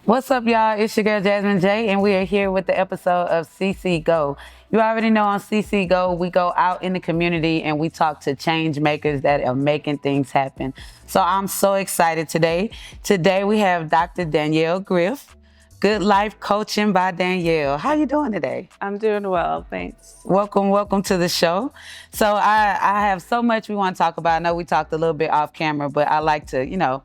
What's up, y'all? It's your girl Jazmin J, and we are here with the episode of CCGO. You already know on CCGO, we go out in the community and we talk to change makers that are making things happen. So I'm so excited today. Today we have Dr. Danielle Griffin, Good Life Coaching by Danielle. How you doing today? I'm doing well, thanks. Welcome to the show. So I have so much we want to talk about. I know we talked a little bit off camera, but I like to,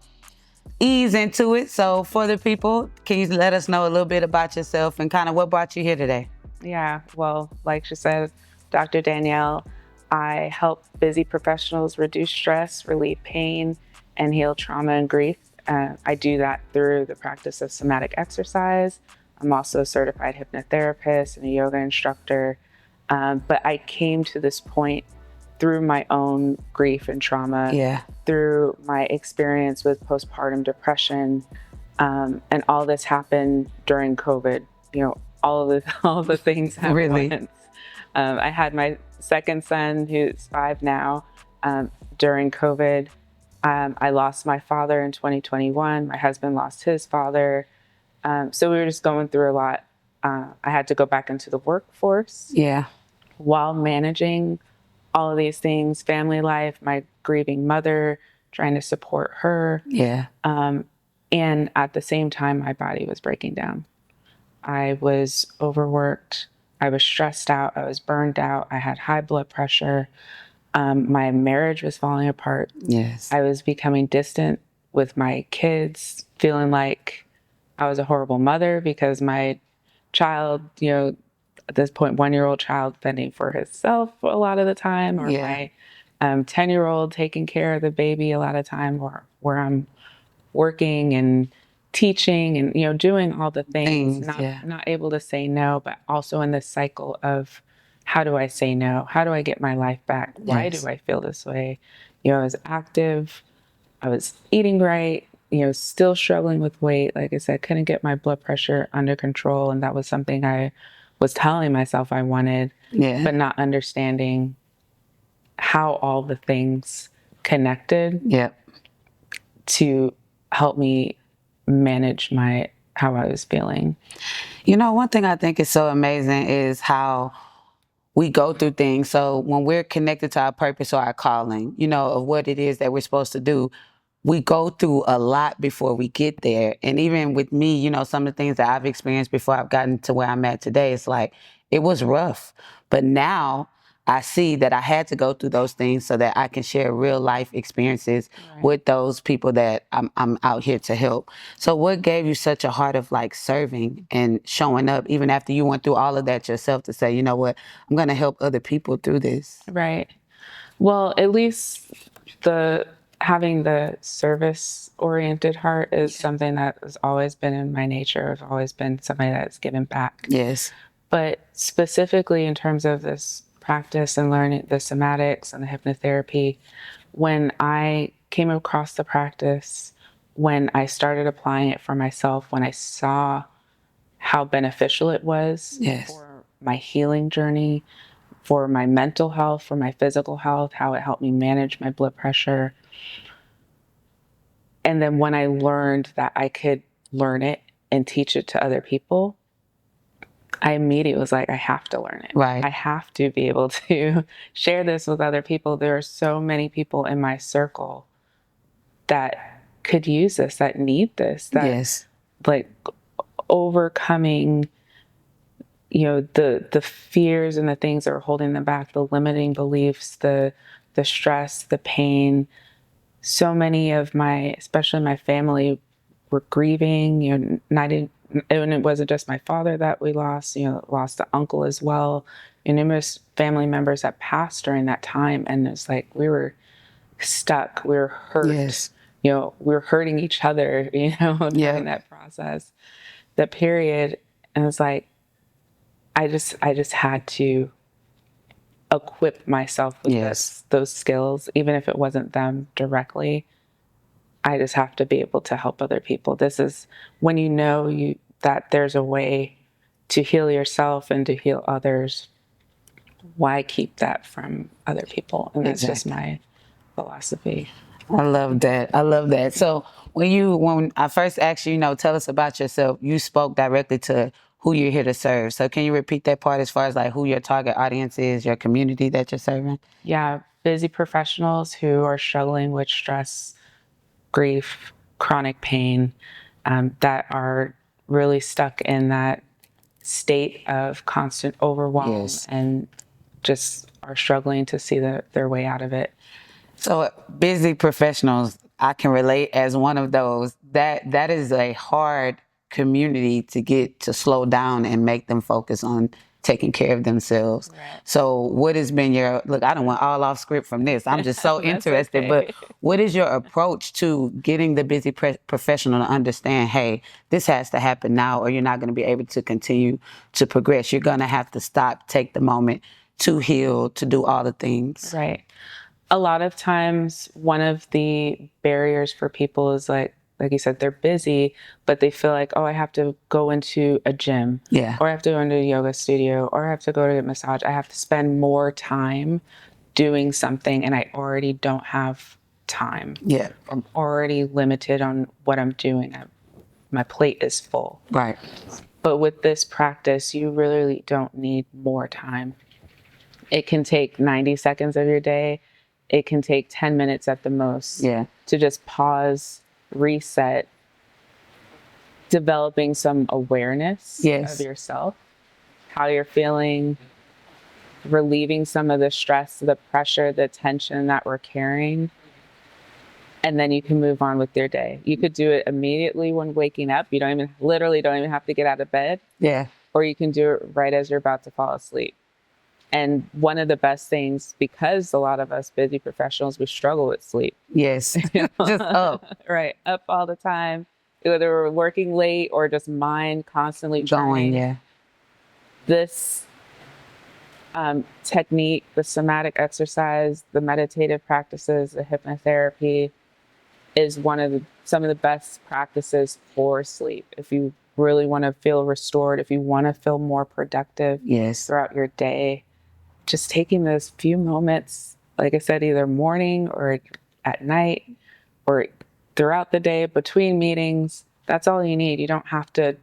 ease into it. So for the people, can you let us know a little bit about yourself and kind of what brought you here today? Yeah, well, like she said, Dr. Danielle, I help busy professionals reduce stress, relieve pain, and heal trauma and grief. I do that through the practice of somatic exercise. I'm also a certified hypnotherapist and a yoga instructor. But I came to this point through my own grief and trauma, through my experience with postpartum depression, and all this happened during COVID. All of the things at once. I had my second son, who's 5 now, during COVID. I lost my father in 2021. My husband lost his father. So we were just going through a lot. I had to go back into the workforce. While managing all of these things, family life, my grieving mother, trying to support her. And at the same time, my body was breaking down. I was overworked. I was stressed out. I was burned out. I had high blood pressure. My marriage was falling apart. I was becoming distant with my kids, feeling like I was a horrible mother because my child, at this point, 1-year-old child fending for himself a lot of the time, or my 10-year-old taking care of the baby a lot of time, or where I'm working and teaching and, doing all the things, not able to say no, but also in this cycle of how do I say no? How do I get my life back? Why do I feel this way? I was active. I was eating right, still struggling with weight. Like I said, couldn't get my blood pressure under control. And that was something I was telling myself I wanted, but not understanding how all the things connected to help me manage how I was feeling. One thing I think is so amazing is how we go through things. So when we're connected to our purpose or our calling, of what it is that we're supposed to do, we go through a lot before we get there. And even with me, some of the things that I've experienced before I've gotten to where I'm at today, it's like, it was rough. But now I see that I had to go through those things so that I can share real life experiences with those people that I'm out here to help. So what gave you such a heart of like serving and showing up even after you went through all of that yourself to say, you know what, I'm going to help other people through this? Right. Well, at least having the service-oriented heart is something that has always been in my nature. I've always been somebody that's given back. But specifically in terms of this practice and learning the somatics and the hypnotherapy, when I came across the practice, when I started applying it for myself, when I saw how beneficial it was for my healing journey, for my mental health, for my physical health, how it helped me manage my blood pressure. And then when I learned that I could learn it and teach it to other people, I immediately was like, I have to learn it. I have to be able to share this with other people. There are so many people in my circle that could use this, that need this, that like overcoming the fears and the things that are holding them back, the limiting beliefs, the stress, the pain. So many of especially my family, were grieving, and it wasn't just my father that we lost, lost the uncle as well, and numerous family members that passed during that time. And it's like, we were stuck, we were hurt, we were hurting each other, during that process, the period. And it's like, I just had to equip myself with those skills, even if it wasn't them directly. I just have to be able to help other people. This is when that there's a way to heal yourself and to heal others. Why keep that from other people? And that's just my philosophy. I love that. I love that. So when I first asked you, tell us about yourself, you spoke directly to who you're here to serve. So can you repeat that part as far as like who your target audience is, your community that you're serving? Yeah, busy professionals who are struggling with stress, grief, chronic pain, that are really stuck in that state of constant overwhelm Yes. and just are struggling to see their way out of it. So busy professionals, I can relate as one of those. That is a hard community to get to slow down and make them focus on taking care of themselves. Right. So what has been your look, I don't want all off script from this. I'm just so That's interested, but okay. what is your approach to getting the busy professional to understand, hey, this has to happen now or you're not going to be able to continue to progress. You're going to have to stop, take the moment to heal, to do all the things. Right. A lot of times, one of the barriers for people is like you said, they're busy, but they feel like, oh, I have to go into a gym, Yeah. or I have to go into a yoga studio, or I have to go to a massage. I have to spend more time doing something, and I already don't have time. Yeah. I'm already limited on what I'm doing. My plate is full. Right. But with this practice, you really don't need more time. It can take 90 seconds of your day. It can take 10 minutes at the most. Yeah. To just pause, reset, developing some awareness Yes. of yourself, how you're feeling, relieving some of the stress, the pressure, the tension that we're carrying. And then you can move on with your day. You could do it immediately when waking up. You don't even have to get out of bed. Yeah. Or you can do it right as you're about to fall asleep. And one of the best things, because a lot of us busy professionals, we struggle with sleep. Yes. Just up. Right. Up all the time, whether we're working late or just mind constantly Going. churning. Yeah. This technique, the somatic exercise, the meditative practices, the hypnotherapy is some of the best practices for sleep. If you really want to feel restored, if you want to feel more productive Yes. throughout your day, just taking those few moments, like I said, either morning or at night or throughout the day between meetings, that's all you need. You don't have to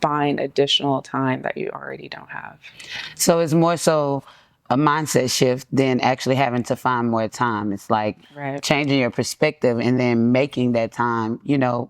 find additional time that you already don't have. So it's more so a mindset shift than actually having to find more time. It's like Right. changing your perspective and then making that time,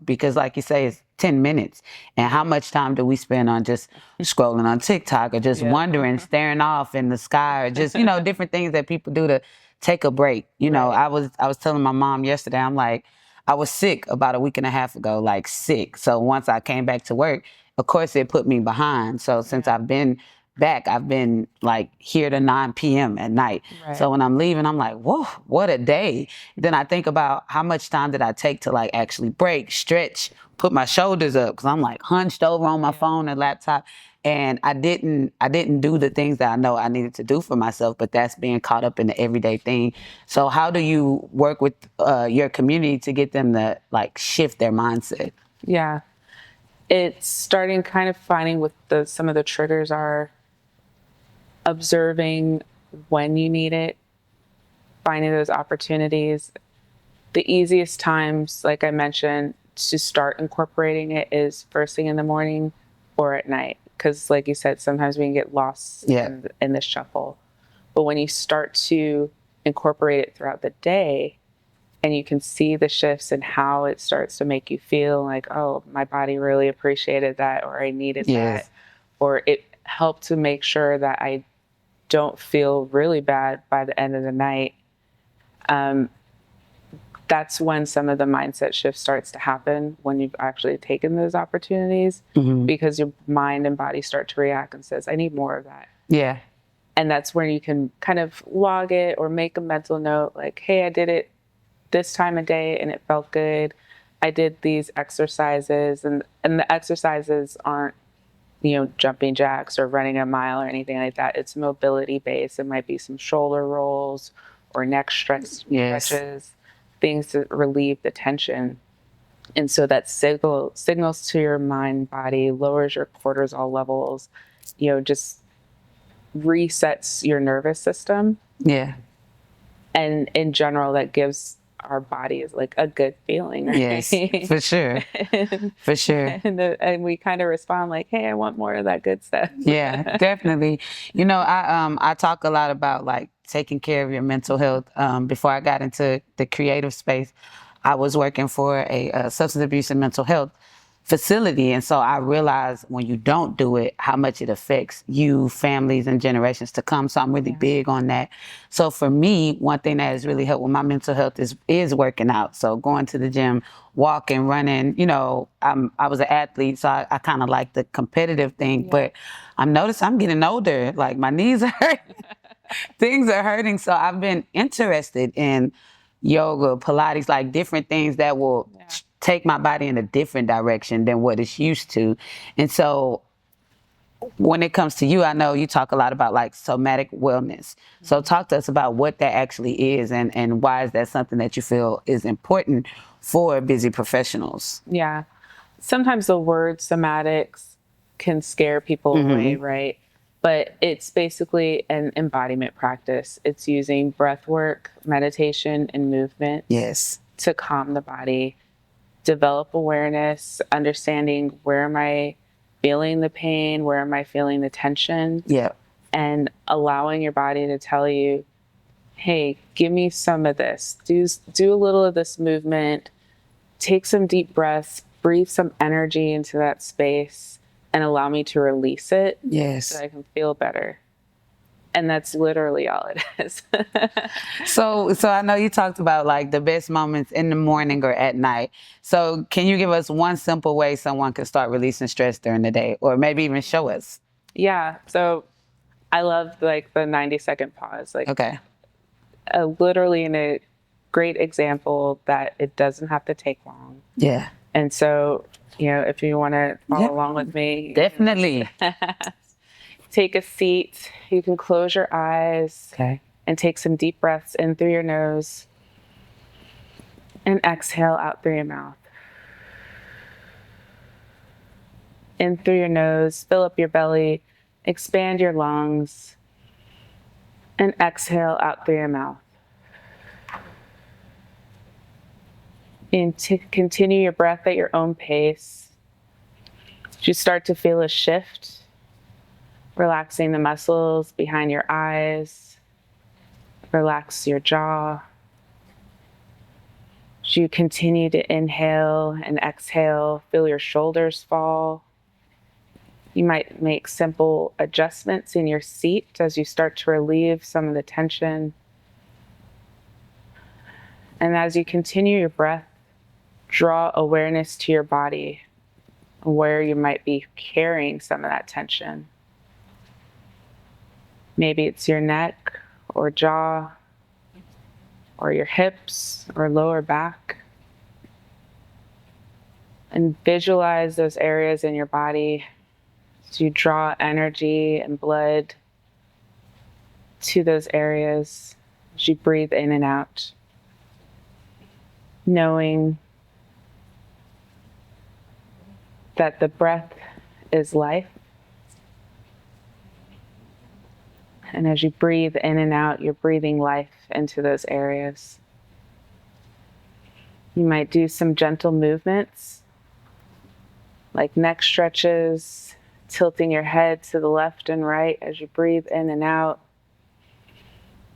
because like you say, it's 10 minutes. And how much time do we spend on just scrolling on TikTok or just Yeah. wondering, staring off in the sky or just, different things that people do to take a break. Right. I was telling my mom yesterday, I'm like, I was sick about a week and a half ago, like sick. So once I came back to work, of course it put me behind. So since I've been back, I've been like here to 9 p.m. at night. Right. So when I'm leaving, I'm like, whoa, what a day. Then I think about how much time did I take to like actually break, stretch, put my shoulders up, because I'm like hunched over on my phone and laptop. And I didn't do the things that I know I needed to do for myself, but that's being caught up in the everyday thing. So how do you work with your community to get them to like shift their mindset? Yeah. It's starting kind of finding what some of the triggers are, observing when you need it, finding those opportunities. The easiest times, like I mentioned, to start incorporating it is first thing in the morning or at night. Because like you said, sometimes we can get lost in the shuffle. But when you start to incorporate it throughout the day and you can see the shifts and how it starts to make you feel like, oh, my body really appreciated that, or I needed that, or it helped to make sure that I don't feel really bad by the end of the night. That's when some of the mindset shift starts to happen, when you've actually taken those opportunities, because your mind and body start to react and says, I need more of that. Yeah. And that's where you can kind of log it or make a mental note like, hey, I did it this time of day and it felt good. I did these exercises, and the exercises aren't, jumping jacks or running a mile or anything like that. It's mobility based. It might be some shoulder rolls or neck stretches, things to relieve the tension. And so that signals to your mind, body, lowers your cortisol levels, just resets your nervous system. Yeah. And in general, that gives our body is like a good feeling, right? Yes, for sure. For sure. And we kind of respond like, hey, I want more of that good stuff. Yeah, definitely. I talk a lot about like taking care of your mental health. Before I got into the creative space, I was working for a substance abuse and mental health facility, and so I realized when you don't do it, how much it affects you, families, and generations to come. So I'm really big on that. So for me, one thing that has really helped with my mental health is working out. So going to the gym, walking, running. I was an athlete, so I kind of like the competitive thing, but I'm noticing I'm getting older. Like my knees are hurting, things are hurting. So I've been interested in yoga, Pilates, like different things that will take my body in a different direction than what it's used to. And so when it comes to you, I know you talk a lot about like somatic wellness. So talk to us about what that actually is and why is that something that you feel is important for busy professionals? Yeah. Sometimes the word somatics can scare people away, right? But it's basically an embodiment practice. It's using breath work, meditation, and movement Yes. to calm the body, develop awareness, understanding where am I feeling the pain, where am I feeling the tension, Yeah. and allowing your body to tell you, hey, give me some of this. Do a little of this movement, take some deep breaths, breathe some energy into that space, and allow me to release it Yes. so I can feel better. And that's literally all it is. So I know you talked about like the best moments in the morning or at night. So can you give us one simple way someone can start releasing stress during the day, or maybe even show us? Yeah. So I love like the 90-second pause, like Okay. literally in a great example that it doesn't have to take long. Yeah. And so, if you want to follow along with me, Definitely. take a seat. You can close your eyes. Okay. And take some deep breaths in through your nose and exhale out through your mouth. In through your nose, fill up your belly, expand your lungs, and exhale out through your mouth. And to continue your breath at your own pace. You start to feel a shift, relaxing the muscles behind your eyes, relax your jaw. As you continue to inhale and exhale, feel your shoulders fall. You might make simple adjustments in your seat as you start to relieve some of the tension. And as you continue your breath, draw awareness to your body, where you might be carrying some of that tension. Maybe it's your neck or jaw, or your hips or lower back. And visualize those areas in your body as you draw energy and blood to those areas as you breathe in and out. Knowing that the breath is life. And as you breathe in and out, you're breathing life into those areas. You might do some gentle movements, like neck stretches, tilting your head to the left and right as you breathe in and out,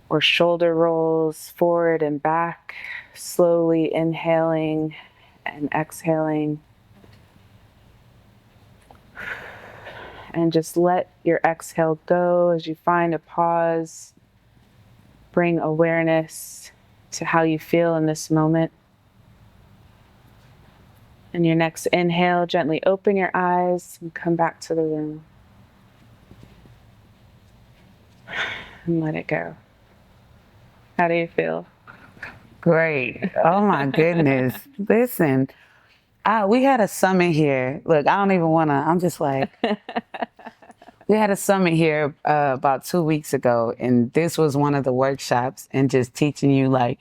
or shoulder rolls forward and back, slowly inhaling and exhaling. And just let your exhale go as you find a pause. Bring awareness to how you feel in this moment. And your next inhale, gently open your eyes and come back to the room. And let it go. How do you feel? Great. Oh my goodness. Listen, we had a summit here. Look, I don't even want to, I'm just like, we had a summit here about 2 weeks ago, and this was one of the workshops, and just teaching you like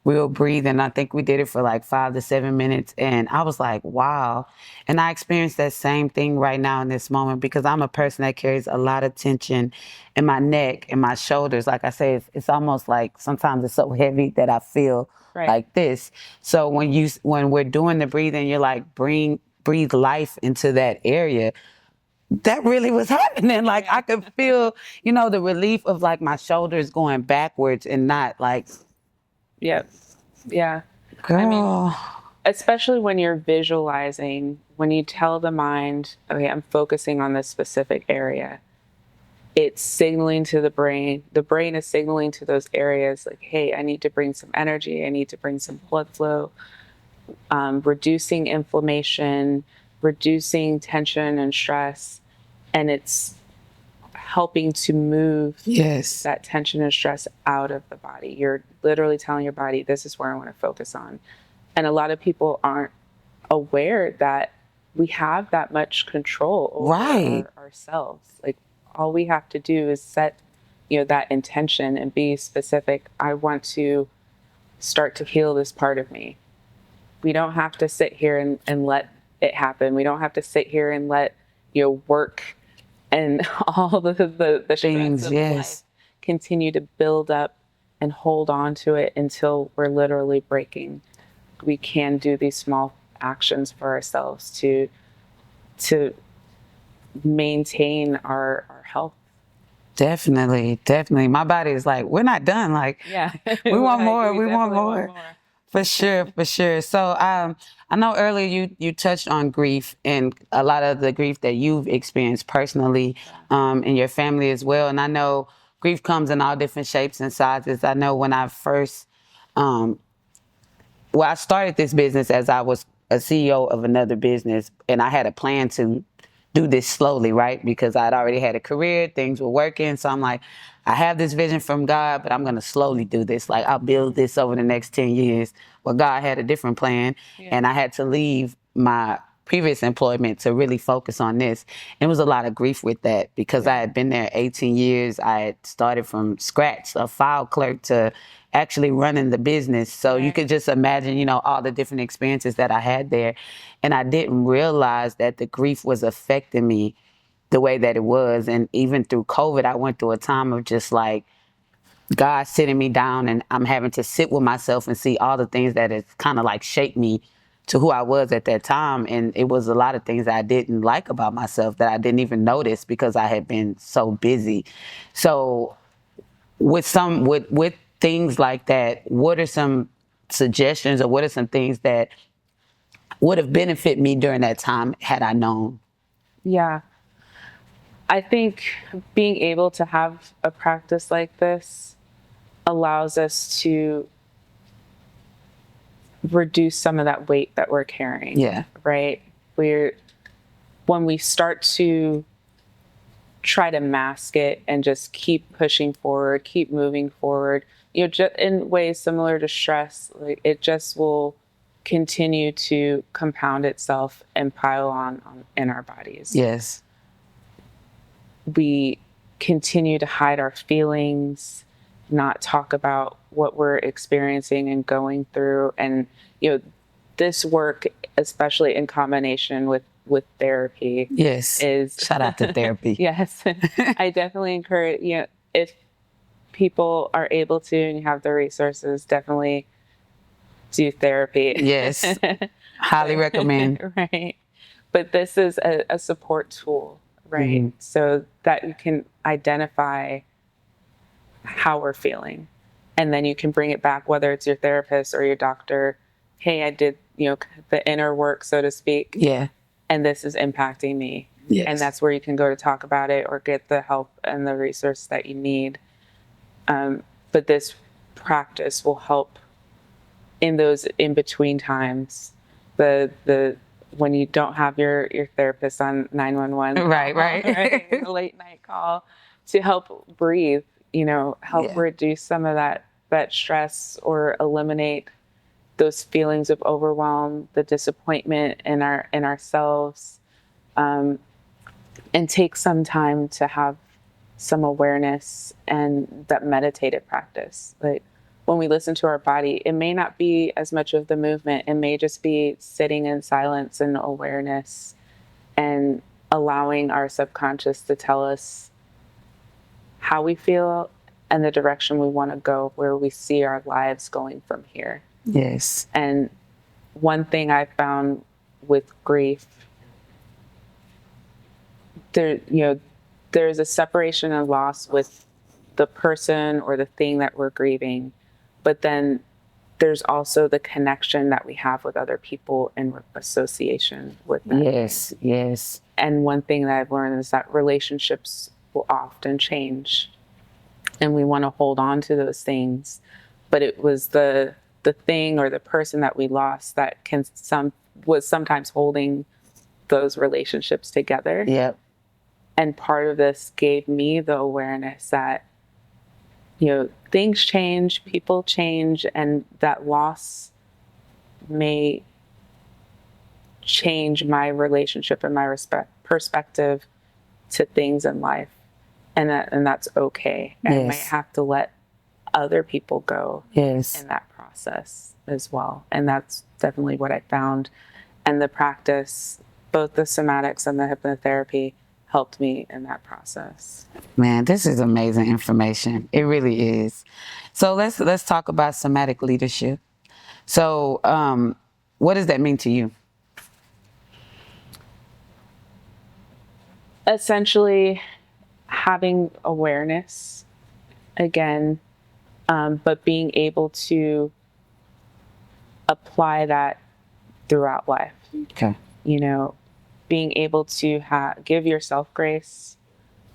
real breathing. I think we did it for like 5 to 7 minutes. And I was like, wow. And I experienced that same thing right now in this moment because I'm a person that carries a lot of tension in my neck and my shoulders. Like I say, it's almost like sometimes it's so heavy that I feel Right. like this. So when we're doing the breathing, you're like, breathe life into that area. That really was happening. Like I could feel, the relief of like my shoulders going backwards and not like, Yep. Yeah. I mean, girl. especially when you're visualizing, when you tell the mind, okay, I'm focusing on this specific area, it's signaling to the brain. The brain is signaling to those areas like, hey, I need to bring some energy. I need to bring some blood flow, reducing inflammation, reducing tension and stress. And it's helping to move Yes. that tension and stress out of the body. You're literally telling your body, this is where I want to focus on. And a lot of people aren't aware that we have that much control over Right. ourselves. Like all we have to do is set, that intention and be specific. I want to start to heal this part of me. We don't have to sit here and let it happen. We don't have to sit here and let, work and all the stress Things, of yes. life continue to build up and hold on to it until we're literally breaking. We can do these small actions for ourselves to maintain our health. Definitely. My body is like, we're not done. Like, Yeah. we want Like, more. We want definitely more. For sure, for sure. So I know earlier you touched on grief and a lot of the grief that you've experienced personally in your family as well. And I know grief comes in all different shapes and sizes. I know when I first I started this business as I was a CEO of another business, and I had a plan to do this slowly, right? Because I'd already had a career, things were working. So I'm like, I have this vision from God, but I'm going to slowly do this. Like, I'll build this over the next 10 years. Well, God had a different plan, and I had to leave my previous employment to really focus on this. And it was a lot of grief with that because I had been there 18 years. I had started from scratch, a file clerk to actually running the business. So you could just imagine, all the different experiences that I had there. And I didn't realize that the grief was affecting me the way that it was. And even through COVID, I went through a time of just like God sitting me down and I'm having to sit with myself and see all the things that has kind of like shaped me to who I was at that time. And it was a lot of things that I didn't like about myself that I didn't even notice because I had been so busy. So with things like that, what are some suggestions or what are some things that would have benefited me during that time had I known? Yeah. I think being able to have a practice like this allows us to reduce some of that weight that we're carrying. Yeah. Right? When we start to try to mask it and just keep pushing forward, keep moving forward, just in ways similar to stress, like it just will continue to compound itself and pile on in our bodies. Yes. We continue to hide our feelings, not talk about what we're experiencing and going through. And, this work, especially in combination with therapy, Yes. is Shout out to therapy. Yes. I definitely encourage, if people are able to and you have the resources, definitely do therapy. Yes. Highly recommend. Right. But this is a support tool, right? Mm-hmm. So that you can identify how we're feeling. And then you can bring it back, whether it's your therapist or your doctor. Hey, I did, the inner work, so to speak. Yeah. And this is impacting me. Yes. And that's where you can go to talk about it or get the help and the resource that you need. But this practice will help in those in between times. The when you don't have your therapist on 911, Right. The late night call to help breathe, help reduce some of that stress or eliminate those feelings of overwhelm, the disappointment in ourselves, and take some time to have some awareness and that meditative practice. Like when we listen to our body, it may not be as much of the movement. It may just be sitting in silence and awareness and allowing our subconscious to tell us how we feel and the direction we want to go, where we see our lives going from here. Yes. And one thing I found with grief, there's a separation and loss with the person or the thing that we're grieving, but then there's also the connection that we have with other people in association with that. Yes, yes. And one thing that I've learned is that relationships will often change, and we want to hold on to those things, but it was the thing or the person that we lost that was sometimes holding those relationships together. Yep. And part of this gave me the awareness that, things change, people change, and that loss may change my relationship and my perspective to things in life. And that's okay. And I might have to let other people go in that process as well. And that's definitely what I found. And the practice, both the somatics and the hypnotherapy, helped me in that process. Man, this is amazing information. It really is. So let's talk about somatic leadership. So what does that mean to you? Essentially, having awareness again, but being able to apply that throughout life. Okay. Being able to give yourself grace,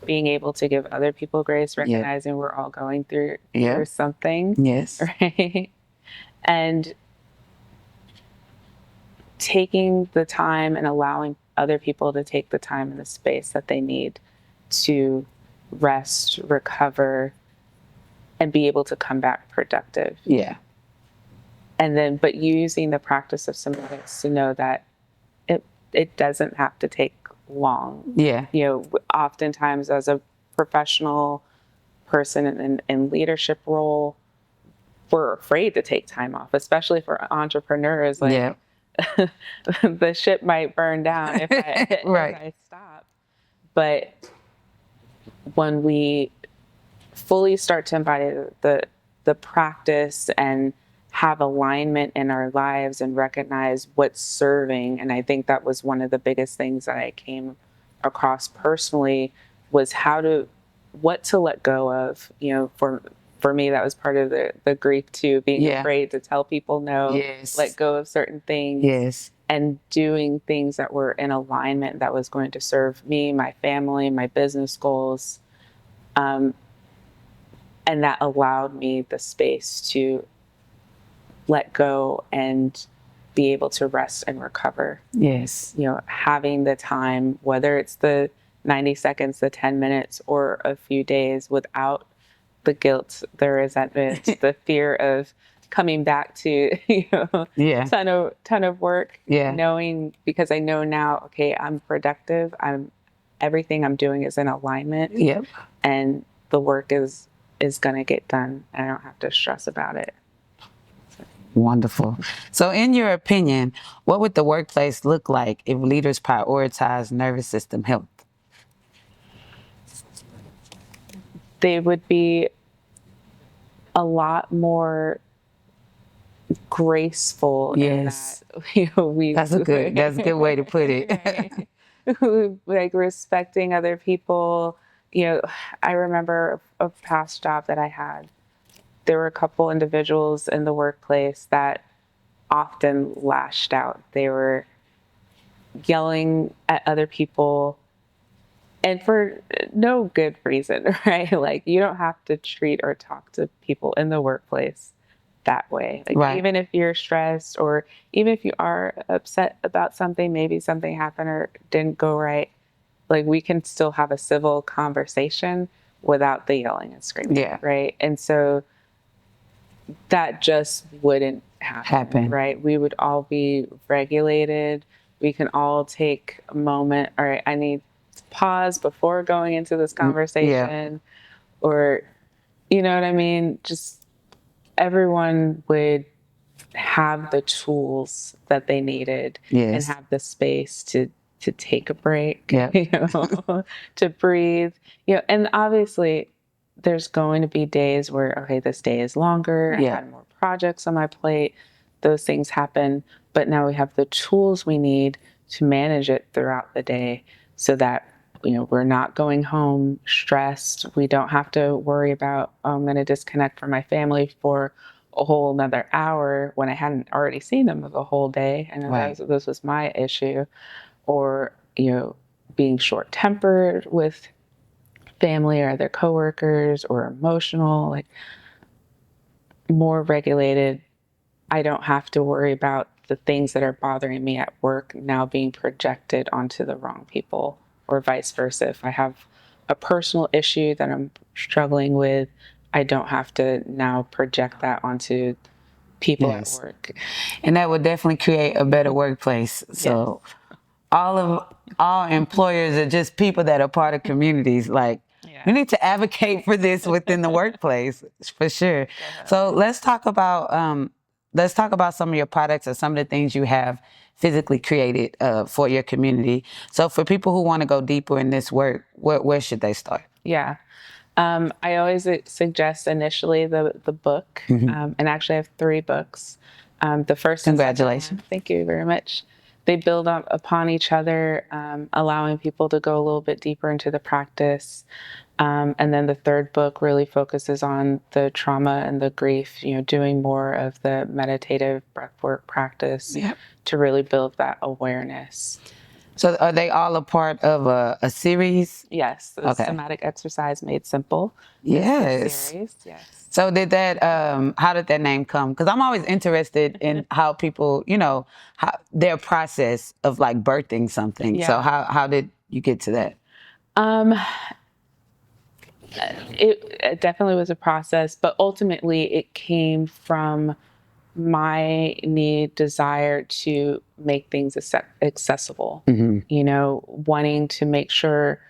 being able to give other people grace, recognizing we're all going through something. Yes. Right. And taking the time and allowing other people to take the time and the space that they need to rest, recover, and be able to come back productive. Yeah. And then, but using the practice of somatics to know that it doesn't have to take long. Yeah. Oftentimes as a professional person in leadership role, we're afraid to take time off, especially for entrepreneurs. Like, the ship might burn down if I stop. But when we fully start to embody the practice and have alignment in our lives and recognize what's serving, and I think that was one of the biggest things that I came across personally, was what to let go of. For me, that was part of the grief too, being afraid to tell people no, let go of certain things, and doing things that were in alignment that was going to serve me, my family, my business goals. And that allowed me the space to let go and be able to rest and recover. Yes. Having the time, whether it's the 90 seconds, the 10 minutes, or a few days, without the guilt, the resentment, the fear of coming back to, ton of work, knowing, because I know now, okay, I'm productive. Everything I'm doing is in alignment. Yep. And the work is going to get done. And I don't have to stress about it. Wonderful. So in your opinion, what would the workplace look like if leaders prioritize nervous system health? They would be a lot more graceful. Yes. In that, that's a good way to put it. Right. Like respecting other people. I remember a past job that I had. There were a couple individuals in the workplace that often lashed out. They were yelling at other people, and for no good reason, right? Like, you don't have to treat or talk to people in the workplace that way. Like, even if you're stressed, or even if you are upset about something, maybe something happened or didn't go right, like, we can still have a civil conversation without the yelling and screaming, right? And so that just wouldn't happen, right? We would all be regulated. We can all take a moment. All right, I need to pause before going into this conversation, or, you know what I mean? Just everyone would have the tools that they needed and Yes. have the space to take a break, Yep. to breathe, and obviously there's going to be days where, okay, this day is longer. I Yeah. had more projects on my plate. Those things happen, but now we have the tools we need to manage it throughout the day so that we're not going home stressed. We don't have to worry about, oh, I'm going to disconnect from my family for a whole another hour when I hadn't already seen them the whole day. And Right. this was my issue. Or, being short tempered with family or their coworkers, or emotional, like more regulated. I don't have to worry about the things that are bothering me at work now being projected onto the wrong people, or vice versa. If I have a personal issue that I'm struggling with, I don't have to now project that onto people at work. And that would definitely create a better workplace. So all employers are just people that are part of communities. Like, we need to advocate for this within the workplace, for sure. So let's talk about some of your products or some of the things you have physically created for your community. So for people who want to go deeper in this work, where should they start? Yeah. I always suggest initially the book, and actually I have 3 books. The first and second Congratulations. one, thank you very much. They build up upon each other, allowing people to go a little bit deeper into the practice. And then the third book really focuses on the trauma and the grief, doing more of the meditative breathwork practice to really build that awareness. So are they all a part of a series? Yes, the Somatic Exercise Made Simple. Yes. Series. Yes. So did that, how did that name come? Because I'm always interested in how people, how their process of like birthing something. Yeah. So how did you get to that? It definitely was a process, but ultimately it came from my desire to make things accessible, wanting to make sure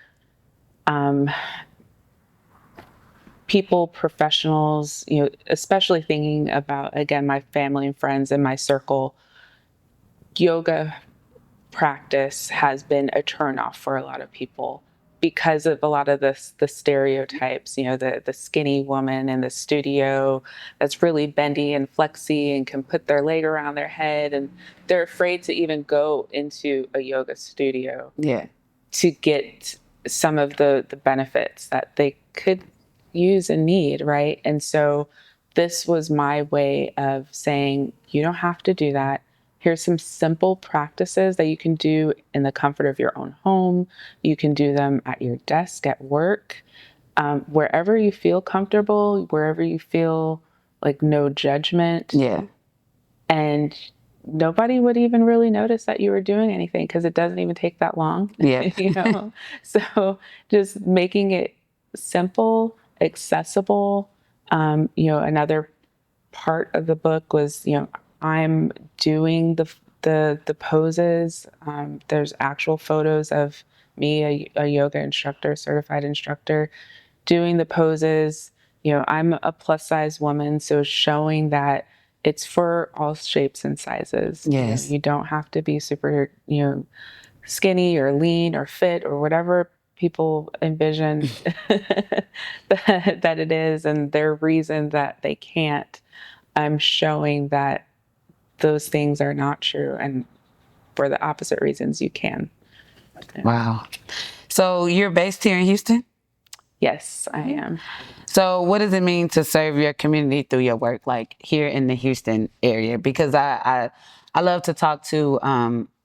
people, professionals, especially thinking about, again, my family and friends in my circle, yoga practice has been a turnoff for a lot of people because of a lot of the stereotypes, the skinny woman in the studio that's really bendy and flexy and can put their leg around their head, and they're afraid to even go into a yoga studio to get some of the benefits that they could use and need, right? And so this was my way of saying, you don't have to do that. Here's some simple practices that you can do in the comfort of your own home. You can do them at your desk, at work, wherever you feel comfortable, wherever you feel like no judgment. Yeah. And nobody would even really notice that you were doing anything because it doesn't even take that long. Yeah. So just making it simple, accessible. Another part of the book was, I'm doing the poses. There's actual photos of me, a yoga instructor, certified instructor, doing the poses. I'm a plus size woman, so showing that it's for all shapes and sizes. Yes. You don't have to be super, skinny or lean or fit or whatever people envision that it is, and their reason that they can't. I'm showing that those things are not true, and for the opposite reasons you can. Wow. So you're based here in Houston? Yes, I am. So what does it mean to serve your community through your work, like here in the Houston area? Because I love to talk to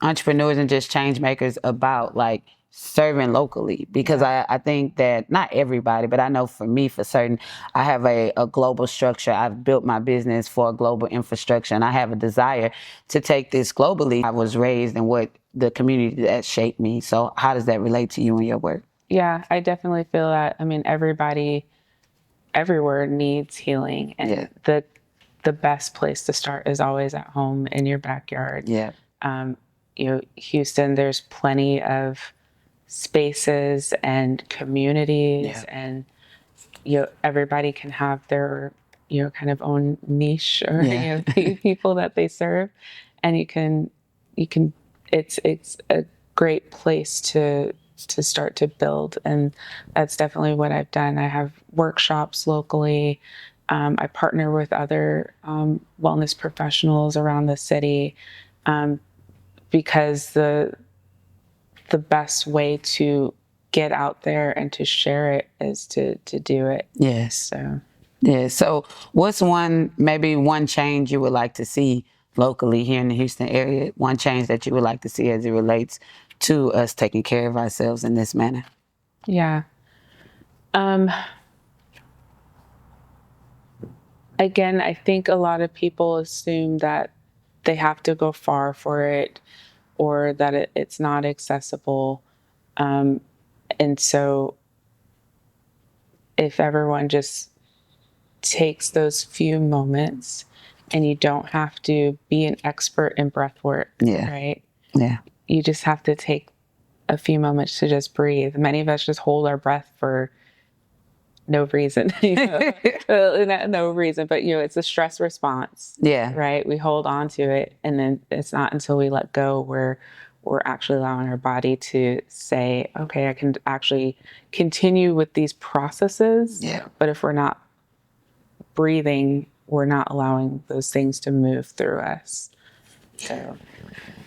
entrepreneurs and just change makers about like serving locally, because I think that not everybody, but I know for me, for certain, I have a global structure. I've built my business for a global infrastructure, and I have a desire to take this globally. I was raised in what the community that shaped me. So how does that relate to you and your work? Yeah, I definitely feel that. I mean, everybody everywhere needs healing, and the best place to start is always at home in your backyard. Houston, there's plenty of spaces and communities, and everybody can have their kind of own niche or Yeah. people that they serve, and you can it's a great place to start to build, and that's definitely what I've done. I have workshops locally. I partner with other wellness professionals around the city, because the best way to get out there and to share it is to do it. Yes. So Yeah. So what's maybe one change you would like to see locally here in the Houston area? One change that you would like to see as it relates to us taking care of ourselves in this manner? yeah. Again, I think a lot of people assume that they have to go far for it, or that it's not accessible. And so if everyone just takes those few moments, and you don't have to be an expert in breath work, Yeah. right? Yeah. You just have to take a few moments to just breathe. Many of us just hold our breath for no reason, no reason, but it's a stress response. Yeah. Right. We hold on to it, and then it's not until we let go where we're actually allowing our body to say, okay, I can actually continue with these processes. Yeah. But if we're not breathing, we're not allowing those things to move through us.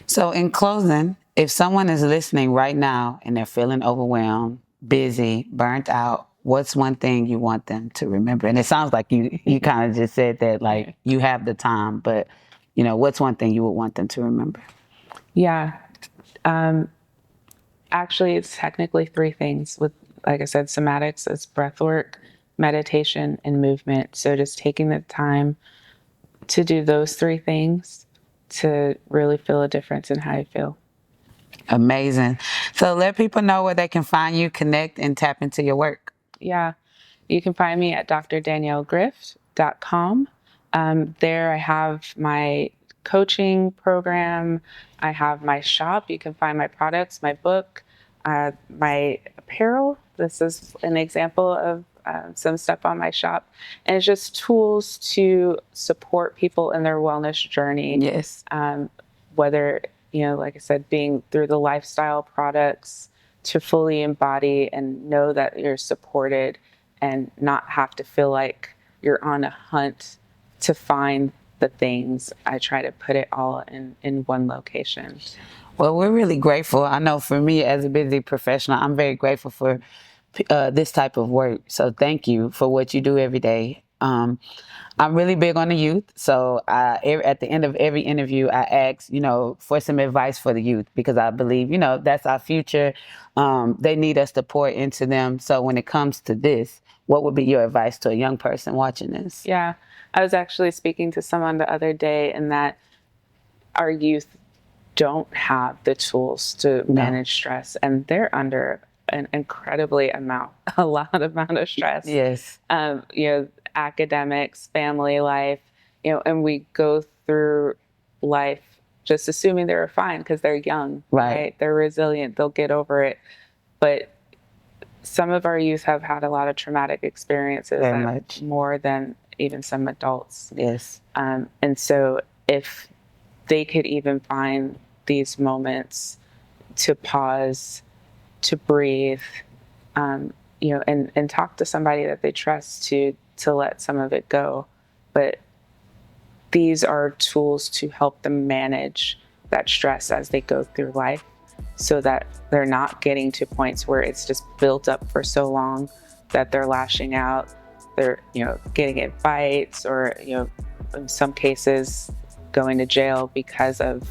So in closing, if someone is listening right now and they're feeling overwhelmed, busy, burnt out, what's one thing you want them to remember? And it sounds like you kind of just said that, like, you have the time, but what's one thing you would want them to remember? Yeah. Actually, it's technically three things. With, like I said, somatics, it's breath work, meditation, and movement. So just taking the time to do those three things to really feel a difference in how you feel. Amazing. So let people know where they can find you, connect, and tap into your work. Yeah. You can find me at drdaniellegriff.com. There I have my coaching program. I have my shop. You can find my products, my book, my apparel. This is an example of some stuff on my shop. And it's just tools to support people in their wellness journey. Yes. Whether, like I said, being through the lifestyle products, to fully embody and know that you're supported and not have to feel like you're on a hunt to find the things. I try to put it all in one location. Well, we're really grateful. I know for me as a busy professional, I'm very grateful for this type of work. So thank you for what you do every day. I'm really big on the youth. So at the end of every interview, I ask, for some advice for the youth, because I believe, that's our future. They need us to pour into them. So when it comes to this, what would be your advice to a young person watching this? Yeah, I was actually speaking to someone the other day, and that our youth don't have the tools to manage stress, and they're under an incredibly a lot of stress. Yes. Academics, family life, and we go through life just assuming they're fine because they're young, right? They're resilient, they'll get over it. But some of our youth have had a lot of traumatic experiences, more than even some adults. Yes. And so if they could even find these moments to pause, to breathe, and talk to somebody that they trust to let some of it go. But these are tools to help them manage that stress as they go through life, so that they're not getting to points where it's just built up for so long that they're lashing out. They're, getting in fights, or, in some cases going to jail because of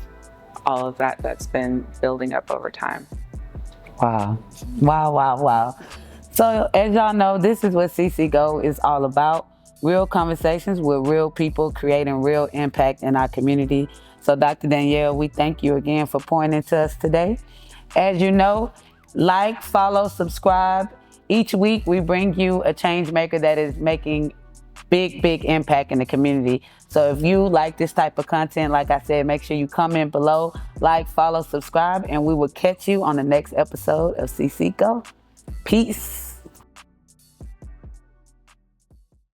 all of that that's been building up over time. Wow. Wow, wow, wow. So as y'all know, this is what CCGO is all about. Real conversations with real people creating real impact in our community. So Dr. Danielle, we thank you again for pouring into us today. As you know, like, follow, subscribe. Each week we bring you a change maker that is making big impact in the community. So if you like this type of content, like I said, make sure you comment below, like, follow, subscribe, and we will catch you on the next episode of CCGO. Peace.